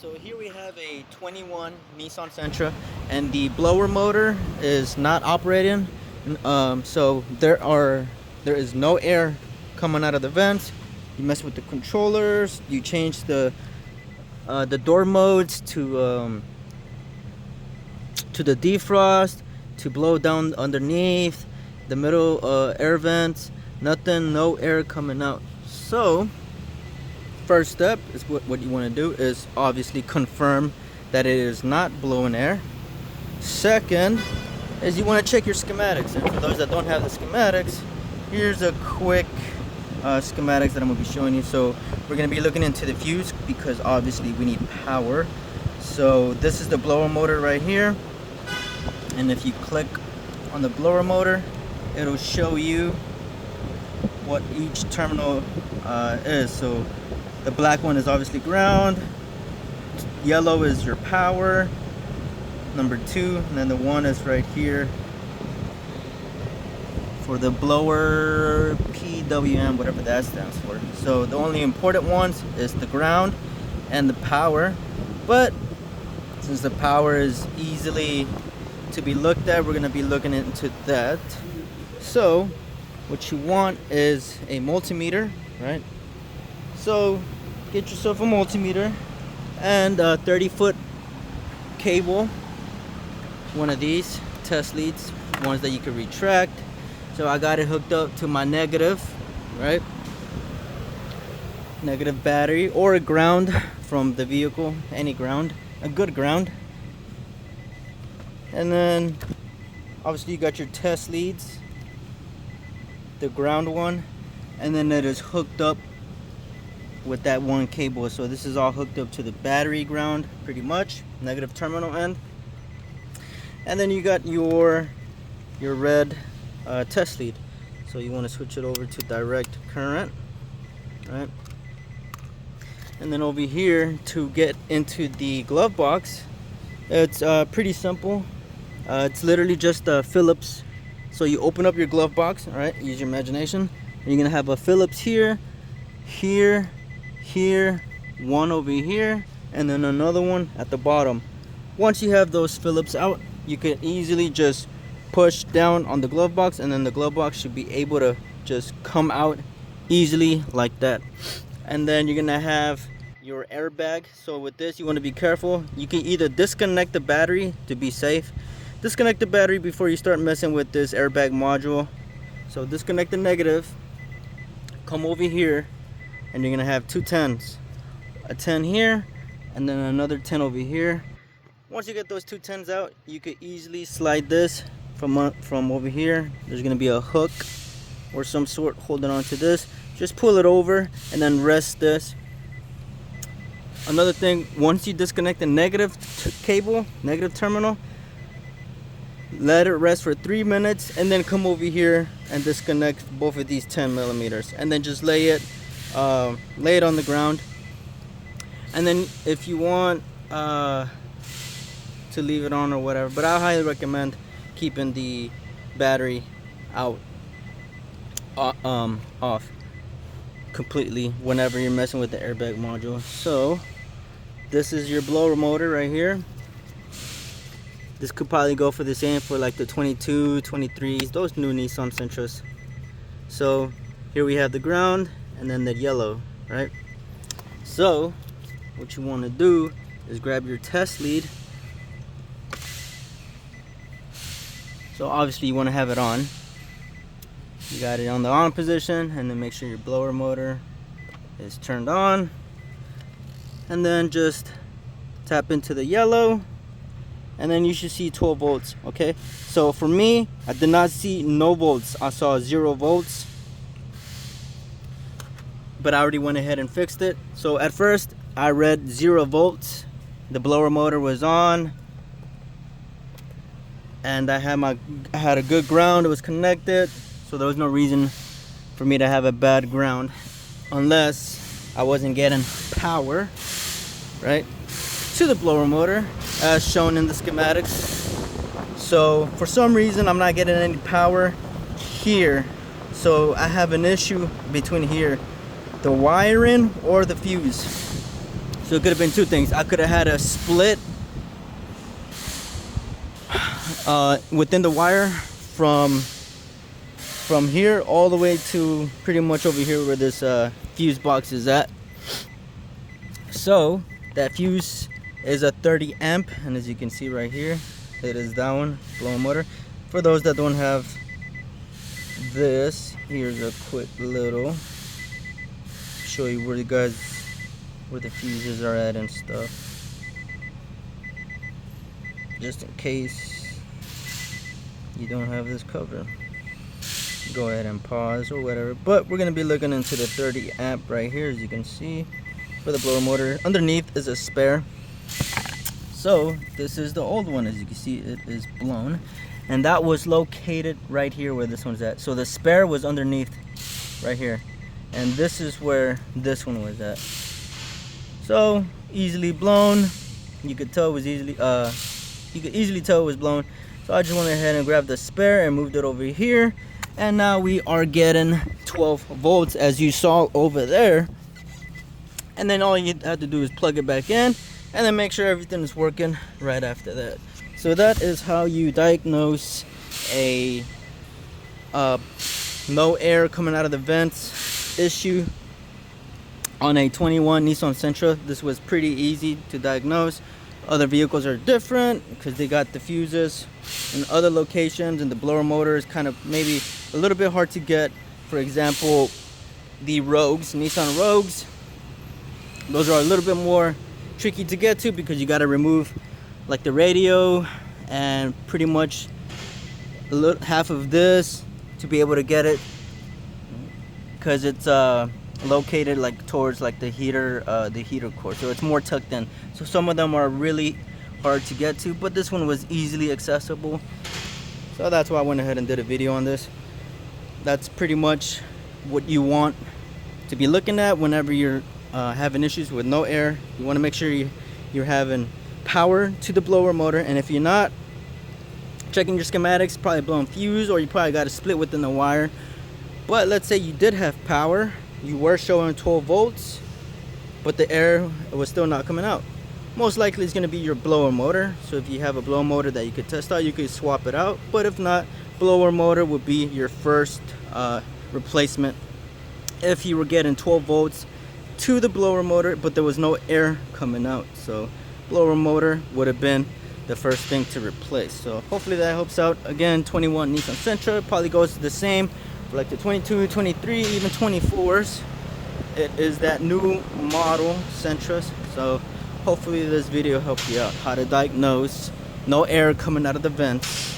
So here we have a 21 Nissan Sentra, and the blower motor is not operating. So there is no air coming out of the vents. You mess with the controllers. You change the door modes to the defrost, to blow down underneath the middle air vents. Nothing, no air coming out. So first step is what you want to do is obviously confirm that it is not blowing air. Second is you want to check your schematics, and for those that don't have the schematics, here's a quick schematics that I'm going to be showing you. So we're going to be looking into the fuse because obviously we need power. So this is the blower motor right here, and if you click on the blower motor, it'll show you what each terminal is. So the black one is obviously ground, yellow is your power, number 2, and then the 1 is right here for the blower, PWM, whatever that stands for. So the only important ones is the ground and the power, but since the power is easily to be looked at, we're going to be looking into that. So what you want is a multimeter, right? So get yourself a multimeter and a 30-foot cable, one of these test leads, ones that you can retract. So I got it hooked up to my negative, right? Negative battery, or a ground from the vehicle, any ground, a good ground. And then obviously you got your test leads, the ground one, and then it is hooked up with that one cable. So this is all hooked up to the battery ground, pretty much, negative terminal end. And then you got your red test lead. So you want to switch it over to direct current, right? And then over here to get into the glove box, it's pretty simple. It's literally just a Phillips. So you open up your glove box, all right? Use your imagination. And you're gonna have a Phillips here, here, here, one over here, and then another one at the bottom. Once you have those Phillips out, you can easily just push down on the glove box, and then the glove box should be able to just come out easily like that. And then you're gonna have your airbag. So with this, you want to be careful. You can either disconnect the battery to be safe. Disconnect the battery before you start messing with this airbag module. So disconnect the negative, come over here, and you're gonna have 2 10s, a 10 here and then another 10 over here. Once you get those 2 10s out, you could easily slide this from over here. There's gonna be a hook or some sort holding on to this. Just pull it over and then rest this. Another thing, once you disconnect the negative cable, negative terminal, let it rest for 3 minutes, and then come over here and disconnect both of these 10 millimeters, and then just lay it on the ground. And then if you want to leave it on or whatever, but I highly recommend keeping the battery out off completely whenever you're messing with the airbag module. So this is your blower motor right here. This could probably go for the same for like the 22, 23s, those new Nissan Sentras. So here we have the ground and then the yellow, right? So what you want to do is grab your test lead. So obviously you want to have it on. You got it on the on position, and then make sure your blower motor is turned on. And then just tap into the yellow, and then you should see 12 volts. Okay, so for me, I did not see no volts. I saw 0 volts, but I already went ahead and fixed it. So at first I read 0 volts, the blower motor was on, and I had a good ground. It was connected, so there was no reason for me to have a bad ground unless I wasn't getting power, right, to the blower motor as shown in the schematics. So for some reason I'm not getting any power here, so I have an issue between here, the wiring or the fuse. So it could have been two things. I could have had a split within the wire from here all the way to pretty much over here where this fuse box is at. So that fuse is a 30 amp, and as you can see right here, it is that one, blower motor. For those that don't have this, here's a quick little show you where the fuses are at and stuff, just in case you don't have this cover. Go ahead and pause or whatever, but we're going to be looking into the 30 amp right here, as you can see, for the blower motor. Underneath is a spare. So this is the old one. As you can see, it is blown, and that was located right here where this one's at. So the spare was underneath right here, and this is where this one was at. So easily blown. You could tell it was easily you could easily tell it was blown. So I just went ahead and grabbed the spare and moved it over here, and now we are getting 12 volts as you saw over there. And then all you have to do is plug it back in and then make sure everything is working right after that. So that is how you diagnose a no air coming out of the vents issue on a 21 Nissan Sentra. This was pretty easy to diagnose. Other vehicles are different because they got the fuses in other locations, and the blower motor is kind of maybe a little bit hard to get. For example, the Rogues, Nissan Rogues, those are a little bit more tricky to get to because you got to remove like the radio and pretty much half of this to be able to get it, because it's located like towards like the heater core, so it's more tucked in. So some of them are really hard to get to, but this one was easily accessible, so that's why I went ahead and did a video on this. That's pretty much what you want to be looking at whenever you're having issues with no air. You want to make sure you're having power to the blower motor, and if you're not, checking your schematics, probably blown fuse, or you probably got a split within the wire. But let's say you did have power, you were showing 12 volts, but the air was still not coming out. Most likely it's going to be your blower motor. So if you have a blower motor that you could test out, you could swap it out. But if not, blower motor would be your first replacement. If you were getting 12 volts to the blower motor, but there was no air coming out, so blower motor would have been the first thing to replace. So hopefully that helps out. Again, 21 Nissan Sentra probably goes to the same for like the 22, 23, even 24s. It is that new model Sentras. So hopefully this video helped you out how to diagnose no air coming out of the vents